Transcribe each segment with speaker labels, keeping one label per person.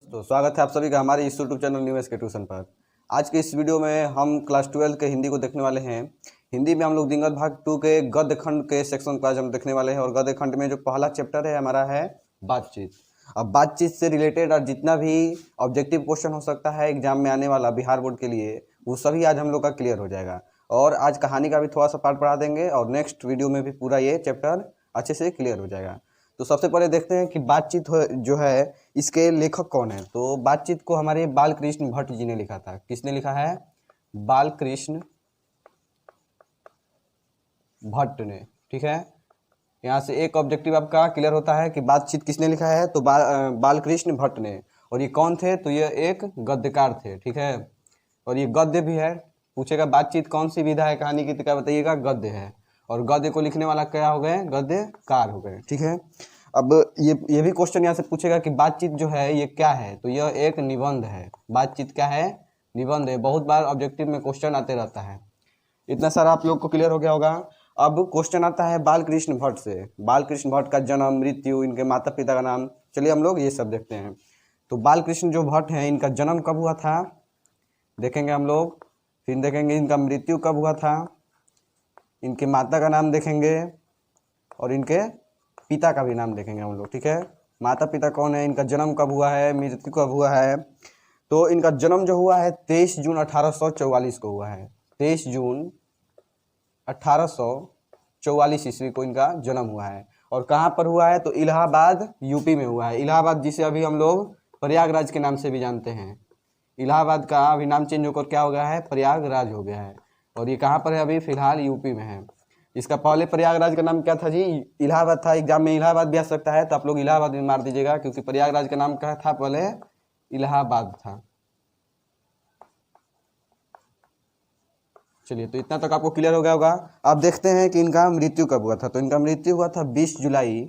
Speaker 1: तो स्वागत है आप सभी का हमारे इस यूट्यूब चैनल न्यू के ट्यूशन पर। आज के इस वीडियो में हम क्लास 12 के हिंदी को देखने वाले हैं। हिंदी में हम लोग दिंगत भाग 2 के गद्य खंड के सेक्शन को आज हम देखने वाले हैं और गद्य खंड में जो पहला चैप्टर है हमारा है बातचीत। अब बातचीत से रिलेटेड और जितना भी ऑब्जेक्टिव क्वेश्चन हो सकता है एग्जाम में आने वाला बिहार बोर्ड के लिए, वो सभी आज हम लोग का क्लियर हो जाएगा। और आज कहानी का भी थोड़ा सा पार्ट पढ़ा देंगे और नेक्स्ट वीडियो में भी पूरा ये चैप्टर अच्छे से क्लियर हो जाएगा। तो सबसे पहले देखते हैं कि बातचीत जो है इसके लेखक कौन है। तो बातचीत को हमारे बालकृष्ण भट्ट जी ने लिखा था। किसने लिखा है? बालकृष्ण भट्ट ने। ठीक है, यहाँ से एक ऑब्जेक्टिव आपका क्लियर होता है कि बातचीत किसने लिखा है, तो बालकृष्ण भट्ट ने। और ये कौन थे? तो ये एक गद्यकार थे। ठीक है, और ये गद्य भी है। पूछेगा बातचीत कौन सी विधा है कहानी की, तो क्या बताइएगा? गद्य है। और गद्य को लिखने वाला क्या हो गए? गद्यकार हो गए। ठीक है, अब ये भी क्वेश्चन यहाँ से पूछेगा कि बातचीत जो है ये क्या है, तो यह एक निबंध है। बातचीत क्या है? निबंध है। बहुत बार ऑब्जेक्टिव में क्वेश्चन आते रहता है। इतना सारा आप लोग को क्लियर हो गया होगा। अब क्वेश्चन आता है बालकृष्ण भट्ट से। बालकृष्ण भट्ट का जन्म, मृत्यु, इनके माता पिता का नाम, चलिए हम लोग ये सब देखते हैं। तो बालकृष्ण जो भट्ट हैं, इनका जन्म कब हुआ था देखेंगे हम लोग। फिर देखेंगे इनका मृत्यु कब हुआ था, इनके माता का नाम देखेंगे और इनके पिता का भी नाम देखेंगे हम लोग। ठीक है, माता पिता कौन है, इनका जन्म कब हुआ है, मृत्यु कब हुआ है। तो इनका जन्म जो हुआ है 23 जून 1844 को हुआ है। 23 जून 1844 ईस्वी को इनका जन्म हुआ है। और कहाँ पर हुआ है? तो इलाहाबाद यूपी में हुआ है। इलाहाबाद जिसे अभी हम लोग प्रयागराज के नाम से भी जानते हैं। इलाहाबाद का अभी नाम चेंज होकर क्या हो गया है? प्रयागराज हो गया है। और ये कहाँ पर है? अभी फिलहाल यूपी में है। इसका पहले प्रयागराज का नाम क्या था जी? इलाहाबाद था। एग्जाम में इलाहाबाद भी आ सकता है, तो आप लोग इलाहाबाद में मार दीजिएगा, क्योंकि प्रयागराज का नाम क्या था? पहले इलाहाबाद था। चलिए, तो इतना तक आपको क्लियर हो गया होगा। अब देखते हैं कि इनका मृत्यु कब हुआ था। तो इनका मृत्यु हुआ था 20 जुलाई।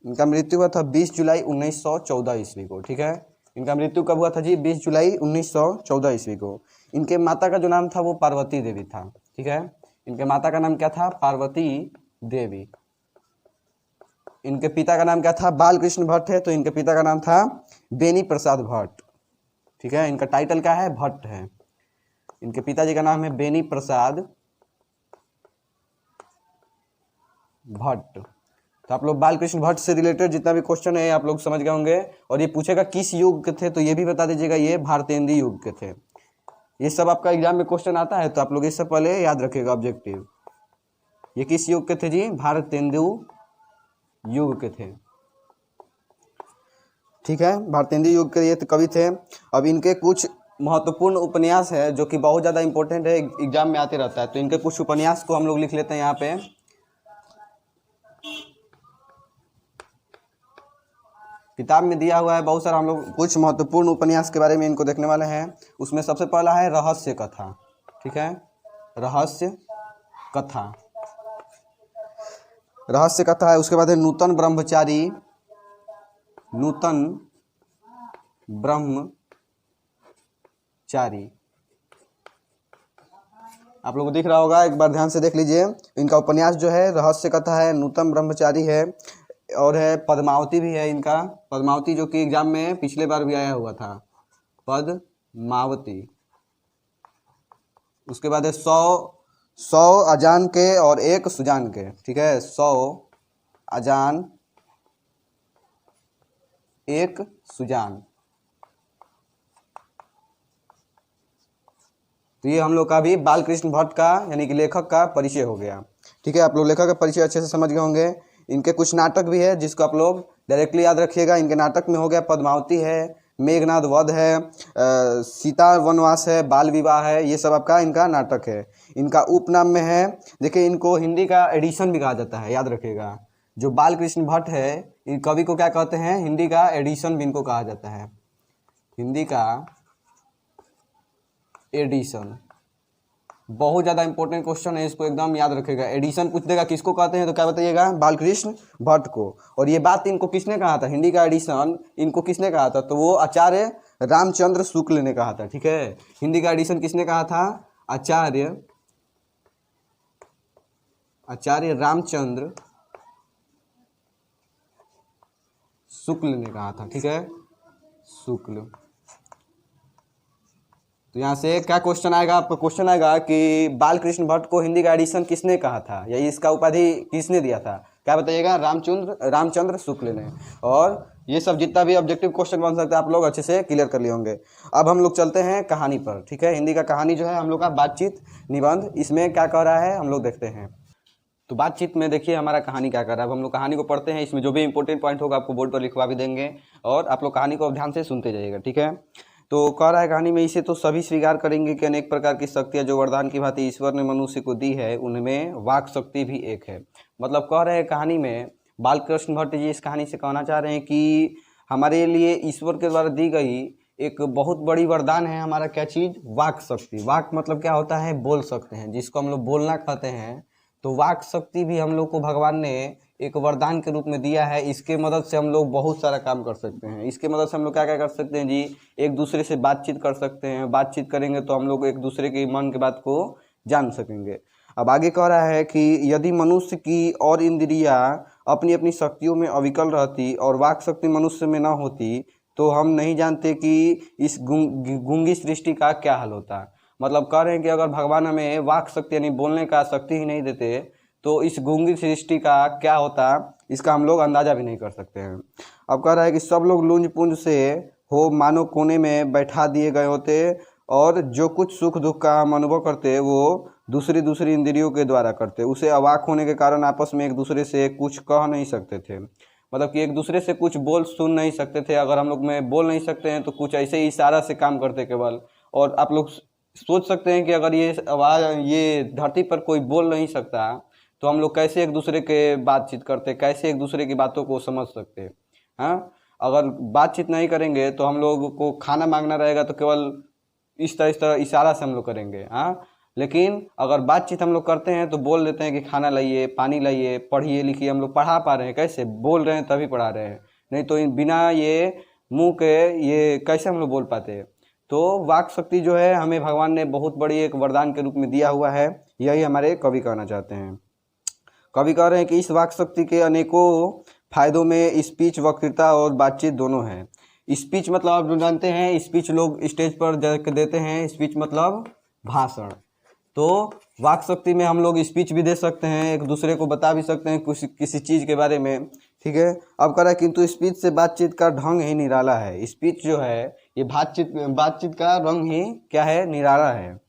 Speaker 1: इनका मृत्यु हुआ था 20 जुलाई 1914 ईस्वी को। ठीक है, इनका मृत्यु कब हुआ था जी? 20 जुलाई 1914 ईस्वी को। इनके माता का जो नाम था वो पार्वती देवी था। ठीक है, इनके माता का नाम क्या था? पार्वती देवी। इनके पिता का नाम क्या था? बालकृष्ण भट्ट है, तो इनके पिता का नाम था बेनी प्रसाद भट्ट। ठीक है, इनका टाइटल क्या है? भट्ट है। इनके पिताजी का नाम है बेनी प्रसाद भट्ट। तो आप लोग बालकृष्ण भट्ट से रिलेटेड जितना भी क्वेश्चन है आप लोग समझ गए होंगे। और ये पूछेगा किस युग के थे, तो ये भी बता दीजिएगा ये भारतेंदु युग के थे। ये सब आपका एग्जाम में क्वेश्चन आता है, तो आप लोग ये सब पहले याद रखिएगा ऑब्जेक्टिव। ये किस युग के थे जी? भारतेंदु युग के थे। ठीक है, भारतेंदु युग के ये कवि थे। अब इनके कुछ महत्वपूर्ण उपन्यास है जो कि बहुत ज़्यादा इंपॉर्टेंट है, एग्जाम में आते रहता है। तो इनके कुछ उपन्यास को हम लोग लिख लेते हैं यहाँ पे। किताब में दिया हुआ है बहुत सारा, हम लोग कुछ महत्वपूर्ण उपन्यास के बारे में इनको देखने वाले हैं। उसमें सबसे पहला है रहस्य कथा। ठीक है, रहस्य कथा, रहस्य कथा है। उसके बाद है नूतन ब्रह्मचारी। नूतन ब्रह्मचारी आप लोगों को दिख रहा होगा, एक बार ध्यान से देख लीजिए। इनका उपन्यास जो है रहस्य कथा है, नूतन ब्रह्मचारी है, और है पद्मावती भी है इनका। पद्मावती जो कि एग्जाम में पिछले बार भी आया हुआ था, पद्मावती। उसके बाद है 100 अजान के और एक सुजान के। ठीक है, 100 अजान एक सुजान। तो ये हम लोग का भी बालकृष्ण भट्ट का यानी कि लेखक का परिचय हो गया। ठीक है, आप लोग लेखक का परिचय अच्छे से समझ गए होंगे। इनके कुछ नाटक भी है जिसको आप लोग डायरेक्टली याद रखिएगा। इनके नाटक में हो गया पद्मावती है, मेघनाद वध है, सीता वनवास है, बाल विवाह है। ये सब आपका इनका नाटक है। इनका उपनाम में है, देखिए इनको हिंदी का एडिशन भी कहा जाता है, याद रखिएगा। जो बालकृष्ण भट्ट है इन कवि को क्या कहते हैं? हिंदी का एडिशन भी इनको कहा जाता है। हिंदी का एडिशन बहुत ज़्यादा इंपॉर्टेंट क्वेश्चन है, इसको एकदम याद रखेगा। एडिशन पूछ देगा किसको कहते हैं, तो क्या बताइएगा? बालकृष्ण भट्ट को। और ये बात इनको किसने कहा था? हिंदी का एडिशन इनको किसने कहा था? तो वो आचार्य रामचंद्र शुक्ल ने कहा था। ठीक है, हिंदी का एडिशन किसने कहा था? आचार्य रामचंद्र शुक्ल ने कहा था, ठीक है, शुक्ल। तो यहाँ से क्या क्वेश्चन आएगा आपका? क्वेश्चन आएगा कि बालकृष्ण भट्ट को हिंदी का एडिशन किसने कहा था, या इसका उपाधि किसने दिया था? क्या बताइएगा? रामचंद्र शुक्ल ने। और ये सब जितना भी ऑब्जेक्टिव क्वेश्चन बन सकता है आप लोग अच्छे से क्लियर कर लिए होंगे। अब हम लोग चलते हैं कहानी पर, ठीक है। हिंदी का कहानी जो है हम लोग का बातचीत निबंध, इसमें क्या कह रहा है हम लोग देखते हैं। तो बातचीत में देखिए हमारा कहानी क्या कर रहा है। अब हम लोग कहानी को पढ़ते हैं, इसमें जो भी इंपॉर्टेंट पॉइंट होगा आपको बोर्ड पर लिखवा भी देंगे, और आप लोग कहानी को ध्यान से सुनते जाइएगा, ठीक है। तो कह रहा है कहानी में, इसे तो सभी स्वीकार करेंगे कि अनेक प्रकार की शक्तियाँ जो वरदान की भांति ईश्वर ने मनुष्य को दी है, उनमें वाक शक्ति भी एक है। मतलब कह रहे हैं कहानी में, बालकृष्ण भट्ट जी इस कहानी से कहना चाह रहे हैं कि हमारे लिए ईश्वर के द्वारा दी गई एक बहुत बड़ी वरदान है हमारा, क्या चीज़? वाक शक्ति। वाक मतलब क्या होता है? बोल सकते हैं, जिसको हम लोग बोलना कहते हैं। तो वाक शक्ति भी हम लोग को भगवान ने एक वरदान के रूप में दिया है। इसके मदद से हम लोग बहुत सारा काम कर सकते हैं। इसके मदद से हम लोग क्या क्या कर सकते हैं जी? एक दूसरे से बातचीत कर सकते हैं। बातचीत करेंगे तो हम लोग एक दूसरे के मन की बात को जान सकेंगे। अब आगे कह रहा है कि यदि मनुष्य की और इंद्रियां अपनी अपनी शक्तियों में अविकल रहती और वाक शक्ति मनुष्य में न होती, तो हम नहीं जानते कि इस गूंगी सृष्टि का क्या हाल होता। मतलब कह रहे हैं कि अगर भगवान हमें वाक शक्ति यानी बोलने का शक्ति ही नहीं देते, तो इस गूंगी सृष्टि का क्या होता, इसका हम लोग अंदाजा भी नहीं कर सकते हैं। अब कह रहा है कि सब लोग लुंज पुंज से हो मानो कोने में बैठा दिए गए होते, और जो कुछ सुख दुख का हम अनुभव करते वो दूसरी इंद्रियों के द्वारा करते। उसे अवाक होने के कारण आपस में एक दूसरे से कुछ कह नहीं सकते थे। मतलब कि एक दूसरे से कुछ बोल सुन नहीं सकते थे। अगर हम लोग में बोल नहीं सकते हैं तो कुछ ऐसे ही इशारा से काम करते केवल। और आप लोग सोच सकते हैं कि अगर ये आवाज़, ये धरती पर कोई बोल नहीं सकता, तो हम लोग कैसे एक दूसरे के बातचीत करते, कैसे एक दूसरे की बातों को समझ सकते? हाँ, अगर बातचीत नहीं करेंगे तो हम लोग को खाना मांगना रहेगा तो केवल इस तरह इशारा से हम लोग करेंगे। हाँ, लेकिन अगर बातचीत हम लोग करते हैं तो बोल देते हैं कि खाना लाइए, पानी लाइए, पढ़िए लिखिए। हम लोग पढ़ा पा रहे हैं, कैसे? बोल रहे हैं तभी पढ़ा रहे हैं, नहीं तो बिना ये मुंह के ये कैसे हम लोग बोल पाते? तो वाक शक्ति जो है हमें भगवान ने बहुत बड़ी एक वरदान के रूप में दिया हुआ है। यही हमारे कवि कहना चाहते हैं। कवि कह रहे हैं कि इस वाक शक्ति के अनेकों फायदों में स्पीच, वक्तृता और बातचीत दोनों हैं। स्पीच मतलब आप जानते हैं, स्पीच लोग स्टेज पर जाकर देते हैं। स्पीच मतलब भाषण। तो वाक शक्ति में हम लोग स्पीच भी दे सकते हैं, एक दूसरे को बता भी सकते हैं कुछ किसी चीज़ के बारे में, ठीक है। अब कह रहा है किंतु स्पीच से बातचीत का ढंग ही निराला है। स्पीच जो है ये बातचीत का रंग ही क्या है? निराला है।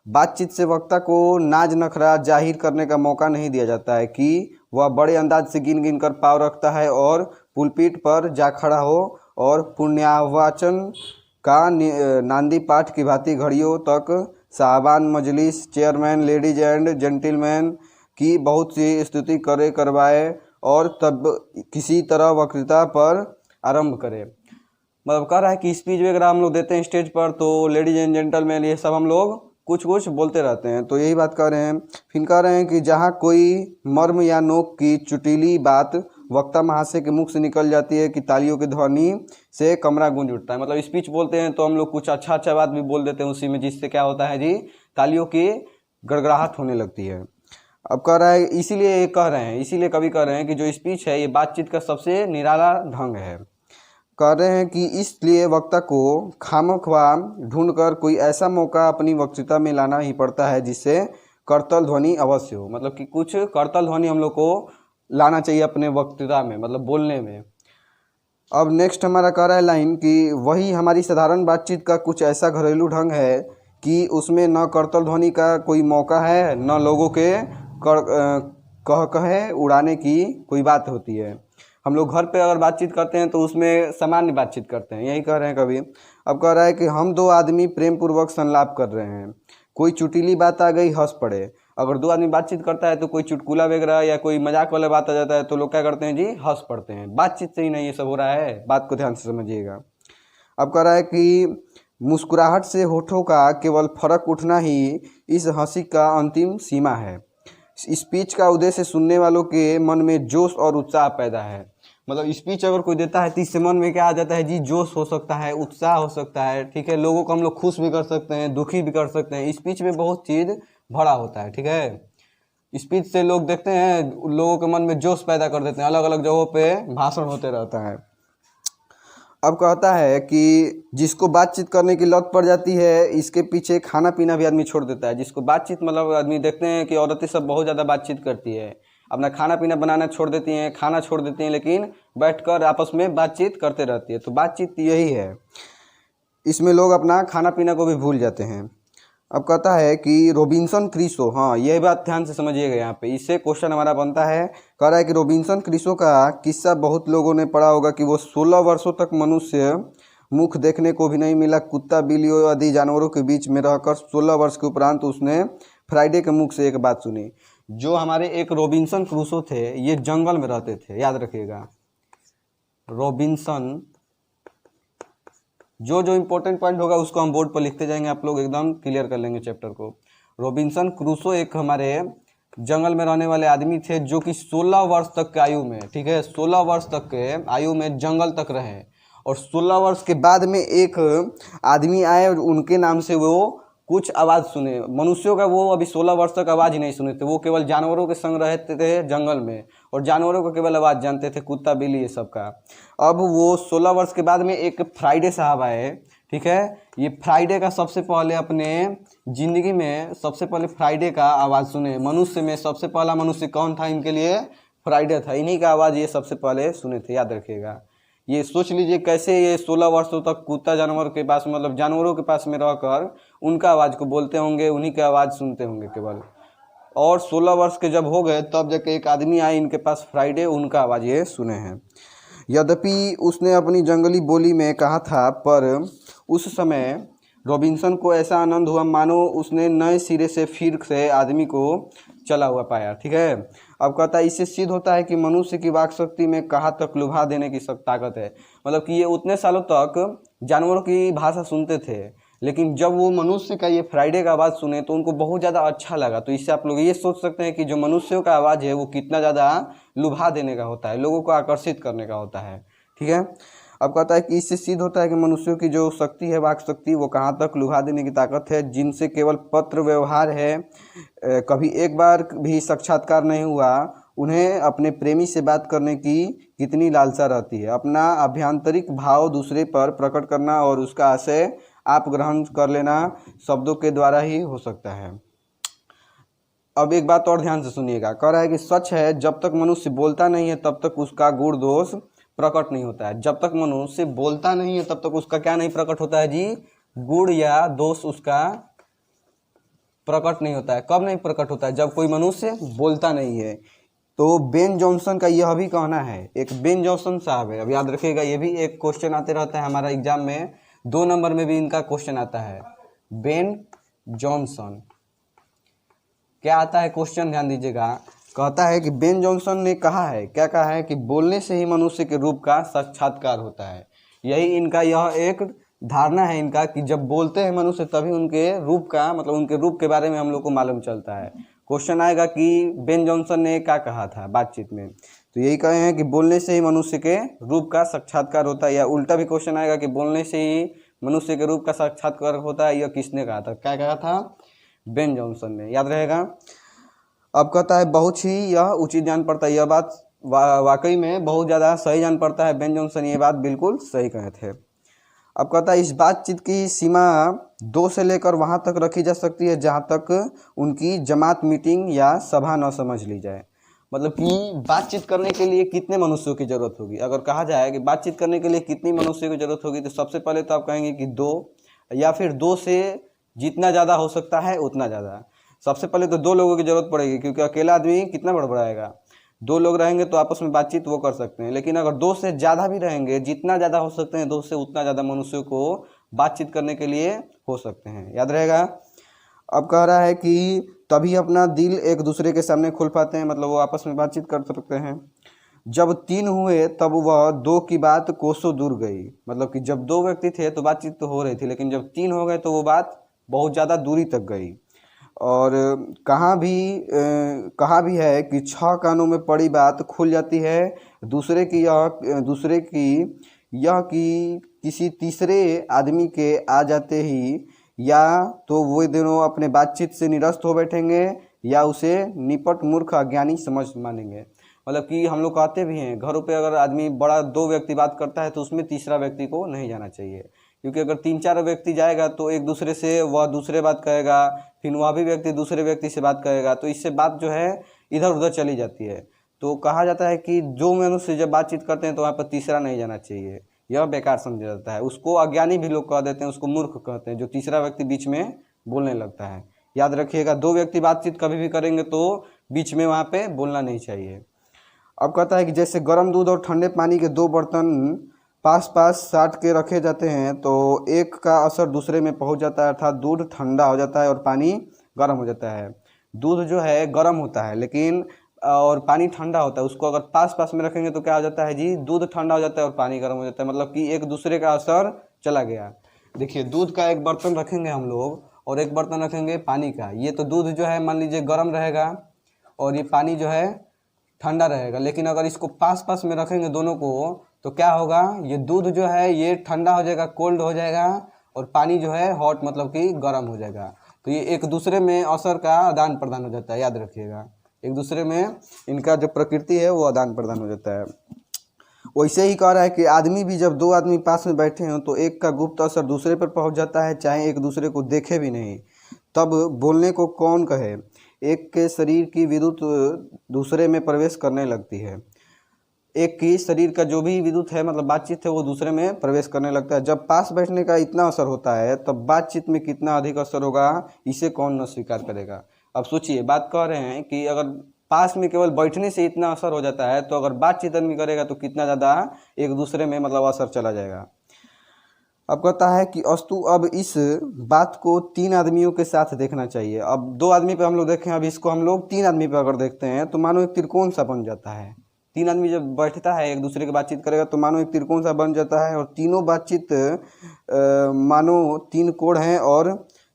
Speaker 1: बातचीत से वक्ता को नाज नखरा जाहिर करने का मौका नहीं दिया जाता है कि वह बड़े अंदाज से गिन गिन कर पाँव रखता है और पुलपीठ पर जा खड़ा हो और पुण्यावाचन का नांदी पाठ की भांति घड़ियों तक साहबान मजलिस, चेयरमैन, लेडीज एंड जेंटिलमैन की बहुत सी स्तुति करवाए और तब किसी तरह वक्तृता पर आरंभ करे। मतलब कह रहा है कि स्पीच वगैरह हम लोग देते हैं स्टेज पर, तो लेडीज एंड जेंटलमैन ये सब हम लोग कुछ कुछ बोलते रहते हैं। तो यही बात कह रहे हैं। फिर कह रहे हैं कि जहाँ कोई मर्म या नोक की चुटीली बात वक्ता महाशय के मुख से निकल जाती है कि तालियों की ध्वनि से कमरा गूंज उठता है। मतलब स्पीच बोलते हैं तो हम लोग कुछ अच्छा बात भी बोल देते हैं उसी में, जिससे क्या होता है जी? तालियों की गड़गड़ाहट होने लगती है। अब कह रहा है इसीलिए कवि कह रहे हैं कि जो स्पीच है ये बातचीत का सबसे निराला ढंग है। कह रहे हैं कि इसलिए वक्ता को खामख्वाह ढूंढकर कोई ऐसा मौका अपनी वक्तृता में लाना ही पड़ता है जिससे करतल ध्वनि अवश्य हो। मतलब कि कुछ करतल ध्वनि हम लोग को लाना चाहिए अपने वक्तृता में, मतलब बोलने में। अब नेक्स्ट हमारा कह रहा है लाइन कि वही हमारी साधारण बातचीत का कुछ ऐसा घरेलू ढंग है कि उसमें न करतल ध्वनि का कोई मौका है, न लोगों के कहे उड़ाने की कोई बात होती है। हम लोग घर पे अगर बातचीत करते हैं तो उसमें सामान्य बातचीत करते हैं, यही कह रहे हैं कवि। अब कह रहा है कि हम दो आदमी प्रेम पूर्वक संलाप कर रहे हैं, कोई चुटीली बात आ गई, हंस पड़े। अगर दो आदमी बातचीत करता है तो कोई चुटकुला वगैरह या कोई मजाक वाला बात आ जाता है तो लोग क्या करते हैं जी? हंस पड़ते हैं। बातचीत से ही नहीं ये सब हो रहा है, बात को ध्यान से समझिएगा। अब कह रहा है कि मुस्कुराहट से होठों का केवल फर्क उठना ही इस हंसी का अंतिम सीमा है। स्पीच का उद्देश्य सुनने वालों के मन में जोश और उत्साह पैदा है। मतलब स्पीच अगर कोई देता है तो इससे मन में क्या आ जाता है जी? जोश हो सकता है, उत्साह हो सकता है, ठीक है। लोगों को हम लोग खुश भी कर सकते हैं, दुखी भी कर सकते हैं। स्पीच में बहुत चीज़ भरा होता है, ठीक है। स्पीच से लोग देखते हैं लोगों के मन में जोश पैदा कर देते हैं, अलग अलग जगहों पे भाषण होते रहता है। अब कहता है कि जिसको बातचीत करने की लत पड़ जाती है, इसके पीछे खाना पीना भी आदमी छोड़ देता है। जिसको बातचीत मतलब आदमी देखते हैं कि औरतें सब बहुत ज़्यादा बातचीत करती है, अपना खाना पीना बनाना छोड़ देती हैं, खाना छोड़ देती हैं, लेकिन बैठकर आपस में बातचीत करते रहती है। तो बातचीत यही है, इसमें लोग अपना खाना पीना को भी भूल जाते हैं। अब कहता है कि रॉबिन्सन क्रूसो, हाँ यह बात ध्यान से समझिएगा, यहाँ पे इससे क्वेश्चन हमारा बनता है। कह रहा है कि रॉबिन्सन क्रूसो का किस्सा बहुत लोगों ने पढ़ा होगा कि वो 16 वर्षों तक मनुष्य मुख देखने को भी नहीं मिला। कुत्ता बिल्लियों आदि जानवरों के बीच में रहकर 16 वर्ष के उपरांत उसने फ्राइडे के मुख से एक बात सुनी। जो हमारे एक रॉबिन्सन क्रूसो थे, ये जंगल में रहते थे, याद रखिएगा। रॉबिन्सन, जो जो इम्पोर्टेंट पॉइंट होगा उसको हम बोर्ड पर लिखते जाएंगे, आप लोग एकदम क्लियर कर लेंगे चैप्टर को। रॉबिन्सन क्रूसो एक हमारे जंगल में रहने वाले आदमी थे, जो कि 16 वर्ष तक के आयु में, ठीक है, 16 वर्ष तक के आयु में जंगल तक रहे। और 16 वर्ष के बाद में एक आदमी आए और उनके नाम से वो कुछ आवाज़ सुने। मनुष्यों का वो अभी 16 वर्ष तक आवाज़ ही नहीं सुने थे, वो केवल जानवरों के संग रहते थे जंगल में, और जानवरों का केवल आवाज़ जानते थे, कुत्ता बिल्ली ये सब का। अब वो 16 वर्ष के बाद में एक फ्राइडे साहब आए, ठीक है। ये फ्राइडे का सबसे पहले अपने ज़िंदगी में सबसे पहले फ्राइडे का आवाज़ सुने। मनुष्य में सबसे पहला मनुष्य कौन था इनके लिए? फ्राइडे था। इन्हीं का आवाज़ ये सबसे पहले सुने थे, याद रखिएगा। ये सोच लीजिए कैसे ये 16 वर्षों तक कुत्ता जानवर के पास, मतलब जानवरों के पास में रहकर उनका आवाज़ को बोलते होंगे, उन्हीं की आवाज़ सुनते होंगे केवल। और 16 वर्ष के जब हो गए तब जाके एक आदमी आए इनके पास फ्राइडे, उनका आवाज़ ये सुने हैं। यद्यपि उसने अपनी जंगली बोली में कहा था, पर उस समय रॉबिन्सन को ऐसा आनंद हुआ मानो उसने नए सिरे से फिर से आदमी को चला हुआ पाया, ठीक है। अब कहता है इससे सिद्ध होता है कि मनुष्य की वाक शक्ति में कहाँ तक लुभा देने की ताकत है। मतलब कि ये उतने सालों तक जानवरों की भाषा सुनते थे, लेकिन जब वो मनुष्य का ये फ्राइडे का आवाज़ सुने तो उनको बहुत ज़्यादा अच्छा लगा। तो इससे आप लोग ये सोच सकते हैं कि जो मनुष्यों का आवाज़ है वो कितना ज़्यादा लुभा देने का होता है, लोगों को आकर्षित करने का होता है, ठीक है। अब कहता है कि इससे सिद्ध होता है कि मनुष्यों की जो शक्ति है, वाक शक्ति, वो कहाँ तक लुभा देने की ताकत है। जिनसे केवल पत्र व्यवहार है, कभी एक बार भी साक्षात्कार नहीं हुआ, उन्हें अपने प्रेमी से बात करने की कितनी लालसा रहती है। अपना आभ्यंतरिक भाव दूसरे पर प्रकट करना और उसका आशय आप ग्रहण कर लेना शब्दों के द्वारा ही हो सकता है। अब एक बात और ध्यान से सुनिएगा। कह रहा है कि सच है, जब तक मनुष्य बोलता नहीं है तब तक उसका गुण दोष प्रकट नहीं होता है। जब तक मनुष्य बोलता नहीं है तब तक उसका क्या नहीं प्रकट होता है जी? गुण या दोष उसका प्रकट नहीं होता है। कब नहीं प्रकट होता है? जब कोई मनुष्य बोलता नहीं है। तो बेन जॉनसन का यह भी कहना है, एक बेन जॉनसन साहब है, अब याद रखिएगा, ये भी एक क्वेश्चन आते रहता है हमारा एग्जाम में, 2 नंबर में भी इनका क्वेश्चन आता है। बेन जॉनसन क्या आता है क्वेश्चन, ध्यान दीजिएगा। कहता है कि बेन जॉनसन ने कहा है, क्या कहा है कि बोलने से ही मनुष्य के रूप का साक्षात्कार होता है। यही इनका यह एक धारणा है इनका कि जब बोलते हैं मनुष्य तभी उनके रूप का, मतलब उनके रूप के बारे में हम लोग को मालूम चलता है। क्वेश्चन आएगा कि बेन जॉनसन ने क्या कहा था बातचीत में, तो यही कहे हैं कि बोलने से ही मनुष्य के रूप का साक्षात्कार होता है। या उल्टा भी क्वेश्चन आएगा कि बोलने से ही मनुष्य के रूप का साक्षात्कार होता है। यह किसने कहा था? क्या कहा था? बेन जॉनसन ने, याद रहेगा। अब कहता है बहुत ही यह उचित जान पड़ता है, यह बात वाकई में बहुत ज़्यादा सही जान पड़ता है। बेन जॉनसन ये बात बिल्कुल सही कहे थे। अब कहता है इस बातचीत की सीमा 2 से लेकर वहाँ तक रखी जा सकती है जहाँ तक उनकी जमात, मीटिंग या सभा न समझ ली जाए। मतलब कि बातचीत करने के लिए कितने मनुष्यों की ज़रूरत होगी। अगर कहा जाए कि बातचीत करने के लिए कितनी मनुष्यों की ज़रूरत होगी, तो सबसे पहले तो आप कहेंगे कि 2, या फिर 2 से जितना ज़्यादा हो सकता है उतना ज़्यादा। सबसे पहले तो 2 लोगों की ज़रूरत पड़ेगी, क्योंकि अकेला आदमी कितना बड़बड़ाएगा। 2 लोग रहेंगे तो आपस में बातचीत वो कर सकते हैं। लेकिन अगर 2 से ज़्यादा भी रहेंगे, जितना ज़्यादा हो सकते हैं 2 से उतना ज़्यादा मनुष्यों को बातचीत करने के लिए हो सकते हैं, याद रहेगा। अब कह रहा है कि तभी अपना दिल एक दूसरे के सामने खोल पाते हैं, मतलब वो आपस में बातचीत कर सकते हैं। जब 3 हुए तब वह 2 की बात कोसों दूर गई। मतलब कि जब 2 व्यक्ति थे तो बातचीत तो हो रही थी, लेकिन जब 3 हो गए तो वो बात बहुत ज़्यादा दूरी तक गई। और कहाँ भी है कि 6 कानों में पड़ी बात खुल जाती है। दूसरे की यह कि किसी तीसरे आदमी के आ जाते ही या तो वो दोनों अपने बातचीत से निरस्त हो बैठेंगे या उसे निपट मूर्ख अज्ञानी समझ मानेंगे। मतलब कि हम लोग कहते भी हैं घरों पे अगर आदमी बड़ा 2 व्यक्ति बात करता है तो उसमें तीसरा व्यक्ति को नहीं जाना चाहिए, क्योंकि अगर 3-4 व्यक्ति जाएगा तो एक दूसरे से वह दूसरे बात कहेगा, फिर वह भी व्यक्ति दूसरे व्यक्ति से बात करेगा, तो इससे बात जो है इधर उधर चली जाती है। तो कहा जाता है कि जो मनुष्य जब बातचीत करते हैं तो वहाँ पर तीसरा नहीं जाना चाहिए, यह बेकार समझा जाता है। उसको अज्ञानी भी लोग कह देते हैं, उसको मूर्ख कहते हैं, जो तीसरा व्यक्ति बीच में बोलने लगता है। याद रखिएगा, 2 व्यक्ति बातचीत कभी भी करेंगे तो बीच में वहाँ पे बोलना नहीं चाहिए। अब कहता है कि जैसे गर्म दूध और ठंडे पानी के 2 बर्तन पास पास साट के रखे जाते हैं तो एक का असर दूसरे में पहुंच जाता है, अर्थात दूध ठंडा हो जाता है और पानी गर्म हो जाता है। दूध जो है गर्म होता है लेकिन और पानी ठंडा होता है, उसको अगर पास पास में रखेंगे तो क्या हो जाता है जी, दूध ठंडा हो जाता है और पानी गर्म हो जाता है, मतलब कि एक दूसरे का असर चला गया। देखिए, दूध का एक बर्तन रखेंगे हम लोग और एक बर्तन रखेंगे पानी का। ये तो दूध जो है मान लीजिए गर्म रहेगा और ये पानी जो है ठंडा रहेगा, लेकिन अगर इसको पास पास में रखेंगे दोनों को तो क्या होगा, ये दूध जो है ये ठंडा हो जाएगा, कोल्ड हो जाएगा, और पानी जो है हॉट मतलब कि गर्म हो जाएगा। तो ये एक दूसरे में असर का आदान प्रदान हो जाता है, याद रखिएगा, एक दूसरे में इनका जो प्रकृति है वो आदान प्रदान हो जाता है। वैसे ही कह रहा है कि आदमी भी जब 2 आदमी पास में बैठे हों तो एक का गुप्त असर दूसरे पर पहुंच जाता है, चाहे एक दूसरे को देखे भी नहीं, तब बोलने को कौन कहे। एक के शरीर की विद्युत दूसरे में प्रवेश करने लगती है, एक की शरीर का जो भी विद्युत है मतलब बातचीत है वो दूसरे में प्रवेश करने लगता है। जब पास बैठने का इतना असर होता है तब बातचीत में कितना अधिक असर होगा, इसे कौन न स्वीकार करेगा। अब सोचिए, बात कह रहे हैं कि अगर पास में केवल बैठने से इतना असर हो जाता है तो अगर बातचीत आदमी करेगा तो कितना ज़्यादा एक दूसरे में मतलब असर चला जाएगा। अब कहता है कि अस्तु अब इस बात को 3 आदमियों के साथ देखना चाहिए। अब 2 आदमी पे हम लोग देखें, अब इसको हम लोग 3 आदमी पे अगर देखते हैं तो मानो एक त्रिकोण सा बन जाता है। 3 आदमी जब बैठता है एक दूसरे की बातचीत करेगा तो मानो एक त्रिकोण सा बन जाता है, और तीनों बातचीत मानो 3 कोण हैं और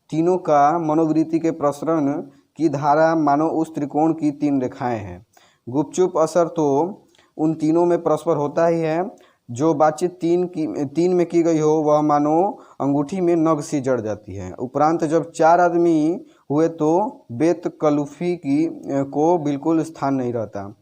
Speaker 1: तीनों का मनोवृत्ति के प्रसरण की धारा मानो उस त्रिकोण की 3 रेखाएं हैं। गुपचुप असर तो उन तीनों में परस्पर होता ही है। जो बातचीत 3 में की गई हो वह मानो अंगूठी में नग सी जड़ जाती है। उपरांत जब 4 आदमी हुए तो बेत कलुफी को बिल्कुल स्थान नहीं रहता,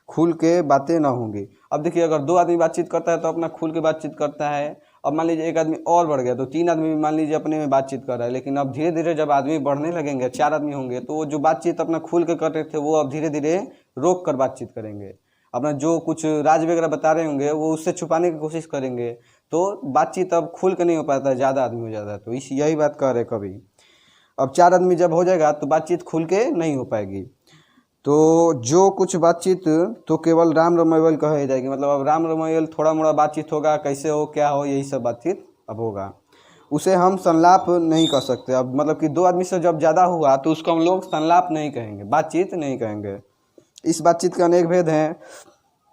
Speaker 1: खुल के बातें ना होंगी। अब देखिए, अगर 2 आदमी बातचीत करता है तो अपना खुल के बातचीत करता है। अब मान लीजिए एक आदमी और बढ़ गया तो 3 आदमी भी मान लीजिए अपने में बातचीत कर रहा है, लेकिन अब धीरे धीरे जब आदमी बढ़ने लगेंगे, 4 आदमी होंगे, तो वो जो बातचीत अपना खुल के कर रहे थे वो अब धीरे धीरे रोक कर बातचीत करेंगे। अपना जो कुछ राज वगैरह बता रहे होंगे वो उससे छुपाने की कोशिश करेंगे, तो बातचीत अब खुल के नहीं हो पाता है, ज़्यादा आदमी हो जाता है। तो यही बात कर रहे कभी। अब 4 आदमी जब हो जाएगा तो बातचीत खुल के नहीं हो पाएगी, तो जो कुछ बातचीत तो केवल राम रमायल कही जाएगी। मतलब अब राम रमायल थोड़ा मोड़ा बातचीत होगा, कैसे हो क्या हो यही सब बातचीत अब होगा, उसे हम संलाप नहीं कर सकते। अब मतलब कि 2 आदमी से जब ज़्यादा हुआ तो उसको हम लोग संलाप नहीं कहेंगे, बातचीत नहीं कहेंगे। इस बातचीत के अनेक भेद हैं।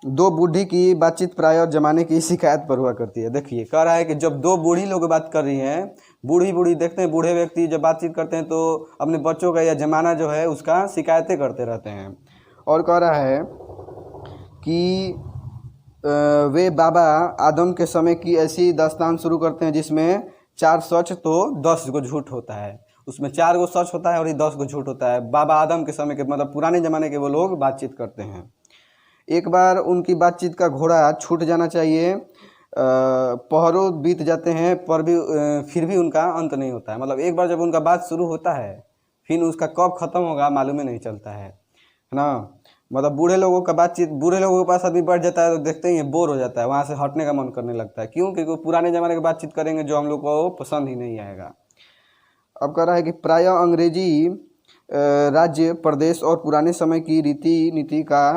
Speaker 1: 2 बूढ़ी की बातचीत प्रायः जमाने की शिकायत पर हुआ करती है। देखिए, कह रहा है कि जब 2 बूढ़ी लोग बात कर रही हैं, बूढ़ी देखते हैं, बूढ़े व्यक्ति जब बातचीत करते हैं तो अपने बच्चों का या जमाना जो है उसका शिकायतें करते रहते हैं। और कह रहा है कि वे बाबा आदम के समय की ऐसी दास्तान शुरू करते हैं जिसमें 4 सच तो 10 को झूठ होता है। उसमें 4 गो सच होता है और 10 गो झूठ होता है। बाबा आदम के समय के मतलब पुराने ज़माने के वो लोग बातचीत करते हैं। एक बार उनकी बातचीत का घोड़ा छूट जाना चाहिए, पहरों बीत जाते हैं पर भी फिर भी उनका अंत नहीं होता है। मतलब एक बार जब उनका बात शुरू होता है फिर उसका कब ख़त्म होगा मालूम ही नहीं चलता है ना। मतलब बूढ़े लोगों का बातचीत, बूढ़े लोगों के पास आदमी बैठ जाता है तो देखते ही बोर हो जाता है, वहाँ से हटने का मन करने लगता है। क्यों? क्योंकि पुराने ज़माने की बातचीत करेंगे जो हम लोग को पसंद ही नहीं आएगा। अब कह रहा है कि प्रायः अंग्रेजी राज्य प्रदेश और पुराने समय की रीति नीति का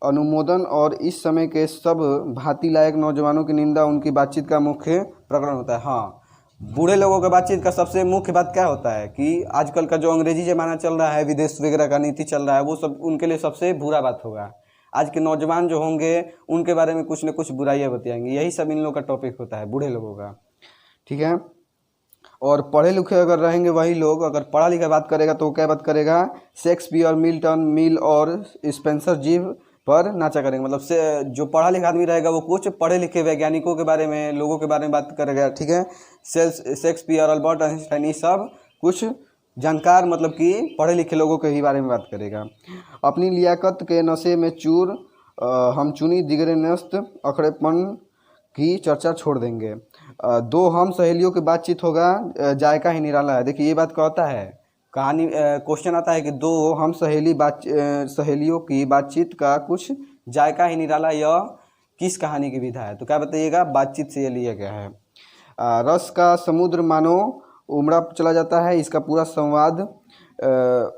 Speaker 1: अनुमोदन और इस समय के सब भांति लायक नौजवानों की निंदा उनकी बातचीत का मुख्य प्रकरण होता है। हाँ, बूढ़े लोगों का बातचीत का सबसे मुख्य बात क्या होता है कि आजकल का जो अंग्रेजी ज़माना चल रहा है, विदेश वगैरह का नीति चल रहा है, वो सब उनके लिए सबसे बुरा बात होगा। आज के नौजवान जो होंगे उनके बारे में कुछ न कुछ बुराइयाँ बताएंगे, यही सब इन लोगों का टॉपिक होता है, बूढ़े लोगों का। ठीक है। और पढ़े लिखे अगर रहेंगे वही लोग, अगर पढ़ा लिखा बात करेगा तो क्या बात करेगा, शेक्सपियर, मिल्टन, मिल और स्पेंसर जीव पर नाचा करेंगे। मतलब से जो पढ़ा लिखा आदमी रहेगा वो कुछ पढ़े लिखे वैज्ञानिकों के बारे में, लोगों के बारे में बात करेगा। ठीक है। शेक्सपियर, अल्बर्ट आइंस्टाइन, ये सब कुछ जानकार मतलब कि पढ़े लिखे लोगों के ही बारे में बात करेगा। अपनी लियाकत के नशे में चूर हम चुनी दिगरे नस्त अखड़ेपन की चर्चा छोड़ देंगे। दो हम सहेलियों की बातचीत होगा जायका ही निराला है। देखिए ये बात क्या होता है, कहानी क्वेश्चन आता है कि दो हम सहेलियों की बातचीत का कुछ जायका ही निराला, यह किस कहानी की विधा है? तो क्या बताइएगा, बातचीत से ये लिया गया है। रस का समुद्र मानो उमड़ा चला जाता है, इसका पूरा संवाद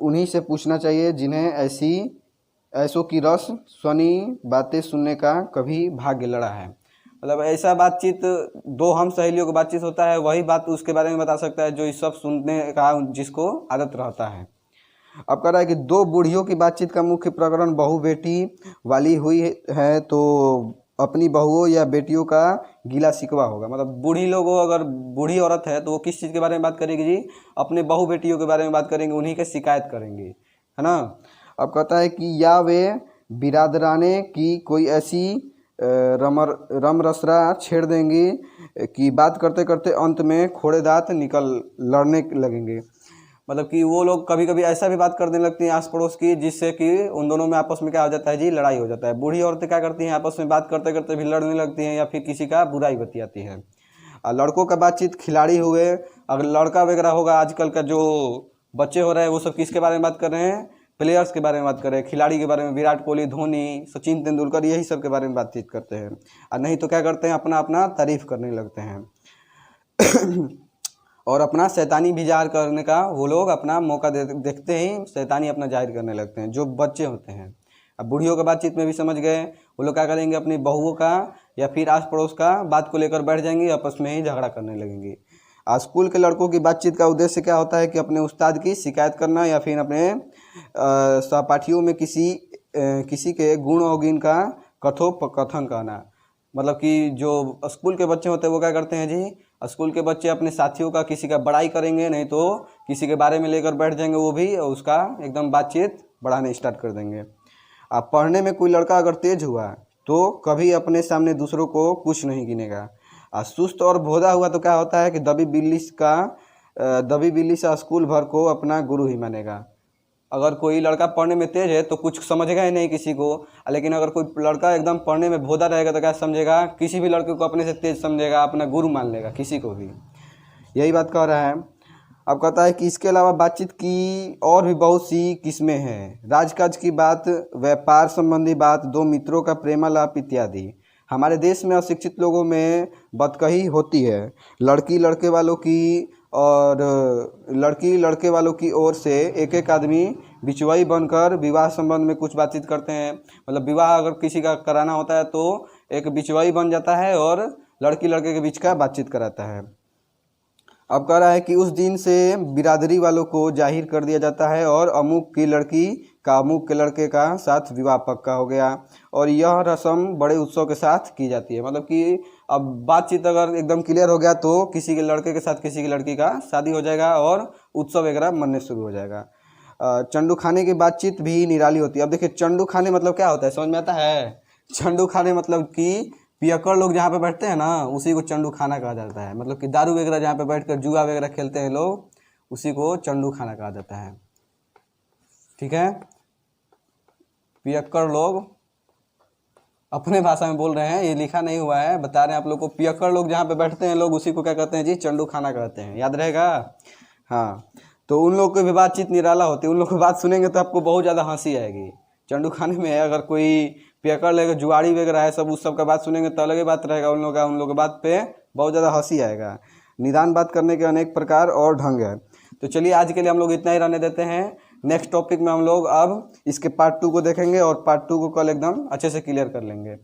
Speaker 1: उन्हीं से पूछना चाहिए जिन्हें ऐसों की रस स्वनी बातें सुनने का कभी भाग्य लड़ा है। मतलब ऐसा बातचीत, दो हम सहेलियों की बातचीत होता है, वही बात उसके बारे में बता सकता है जो इस सब सुनने का जिसको आदत रहता है। अब कह रहा है कि दो बूढ़ियों की बातचीत का मुख्य प्रकरण बहू बेटी वाली हुई है, तो अपनी बहुओं या बेटियों का गीला शिकवा होगा। मतलब बूढ़ी लोग हो, अगर बूढ़ी औरत है तो वो किस चीज़ के बारे में बात करेगी जी, अपने बहू बेटियों के बारे में बात करेंगे, उन्हीं के शिकायत करेंगे, है ना। अब कहता है कि या वे बिरादराने की कोई ऐसी रम रसरा छेड़ देंगी कि बात करते करते अंत में खोड़े दांत निकल लड़ने लगेंगे। मतलब कि वो लोग कभी कभी ऐसा भी बात करने लगती हैं आस पड़ोस की, जिससे कि उन दोनों में आपस में क्या हो जाता है जी, लड़ाई हो जाता है। बूढ़ी औरतें क्या करती हैं, आपस में बात करते करते भी लड़ने लगती हैं या फिर किसी का बुराई बतियाती हैं। लड़कों का बातचीत खिलाड़ी हुए, अगर लड़का वगैरह होगा, आजकल का जो बच्चे हो रहे हैं वो सब किसके बारे में बात कर रहे हैं, प्लेयर्स के बारे में बात कर रहे हैं, खिलाड़ी के बारे में, विराट कोहली, धोनी, सचिन तेंदुलकर, यही सब के बारे में बातचीत करते हैं। और नहीं तो क्या करते हैं, अपना अपना तारीफ करने लगते हैं और अपना शैतानी भी जाहिर करने का वो लोग अपना मौका देखते ही शैतानी अपना जाहिर करने लगते हैं, जो बच्चे होते हैं। अब बूढ़ियों के बातचीत में भी समझ गए, वो लोग क्या करेंगे, अपनी बहुओं का या फिर आस पड़ोस का बात को लेकर बैठ जाएंगे, आपस में ही झगड़ा करने लगेंगे। स्कूल के लड़कों की बातचीत का उद्देश्य क्या होता है कि अपने उस्ताद की शिकायत करना या फिर अपने सहपाठियों में किसी के गुण अवगुण का कथोपकथन करना। मतलब कि जो स्कूल के बच्चे होते हैं वो क्या करते हैं जी, स्कूल के बच्चे अपने साथियों का किसी का बड़ाई करेंगे, नहीं तो किसी के बारे में लेकर बैठ जाएंगे, वो भी उसका एकदम बातचीत बढ़ाने स्टार्ट कर देंगे। अब पढ़ने में कोई लड़का अगर तेज हुआ तो कभी अपने सामने दूसरों को कुछ नहीं गिनेगा। सुस्त और भोदा हुआ तो क्या होता है कि दबी बिल्ली सा स्कूल भर को अपना गुरु ही मानेगा। अगर कोई लड़का पढ़ने में तेज है तो कुछ समझेगा ही नहीं किसी को, लेकिन अगर कोई लड़का एकदम पढ़ने में भोदा रहेगा तो क्या समझेगा, किसी भी लड़के को अपने से तेज समझेगा, अपना गुरु मान लेगा किसी को भी। यही बात कह रहा है। अब कहता है कि इसके अलावा बातचीत की और भी बहुत सी किस्में हैं। राजकाज की बात, व्यापार संबंधी बात, दो मित्रों का प्रेमालाप इत्यादि। हमारे देश में अशिक्षित लोगों में बतकही होती है। लड़की लड़के वालों की ओर से एक एक आदमी बिचवाई बनकर विवाह संबंध में कुछ बातचीत करते हैं। मतलब विवाह अगर किसी का कराना होता है तो एक बिचवाई बन जाता है और लड़की लड़के के बीच का बातचीत कराता है। अब कह रहा है कि उस दिन से बिरादरी वालों को जाहिर कर दिया जाता है और अमुक की लड़की का अमुक के लड़के का साथ विवाह पक्का हो गया, और यह रस्म बड़े उत्सव के साथ की जाती है। मतलब कि अब बातचीत अगर एकदम क्लियर हो गया तो किसी के लड़के के साथ किसी की लड़की का शादी हो जाएगा और उत्सव वगैरह मनने शुरू हो जाएगा। चंडू खाने की बातचीत भी निराली होती है। अब देखिए चंडू खाने मतलब क्या होता है, समझ में आता है? चंडू खाने मतलब कि पियक्कड़ लोग जहाँ पे बैठते हैं ना, उसी को चंडू खाना कहा जाता है। मतलब कि दारू वगैरह जहाँ पे बैठकर जुआ वगैरह खेलते हैं लोग, उसी को चंडू खाना कहा जाता है। ठीक है, पियक्कड़ लोग अपने भाषा में बोल रहे हैं, ये लिखा नहीं हुआ है, बता रहे हैं आप लोग को। पियक्कड़ लोग जहाँ पे बैठते हैं लोग, उसी को क्या कहते हैं जी, चंडू खाना कहते हैं। याद रहेगा? हाँ, तो उन लोग की भी बातचीत निराला होती है। उन लोग की बात सुनेंगे तो आपको बहुत ज़्यादा हंसी आएगी। चंडू खाने में अगर कोई पियक्कड़ लेकर जुआड़ी वगैरह है सब, उस सब का बात सुनेंगे तो अलग ही बात रहेगा उन लोग की बात पे बहुत ज़्यादा हंसी आएगा। निदान बात करने के अनेक प्रकार और ढंग है। तो चलिए आज के लिए हम लोग इतना ही रहने देते हैं। नेक्स्ट टॉपिक में हम लोग अब इसके पार्ट 2 को देखेंगे और पार्ट 2 को कल एकदम अच्छे से क्लियर कर लेंगे।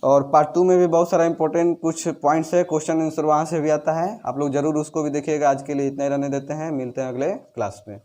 Speaker 1: और पार्ट 2 में भी बहुत सारा इंपॉर्टेंट कुछ पॉइंट्स है, क्वेश्चन आंसर वहाँ से भी आता है, आप लोग जरूर उसको भी देखिएगा। आज के लिए इतना ही रहने देते हैं, मिलते हैं अगले क्लास में।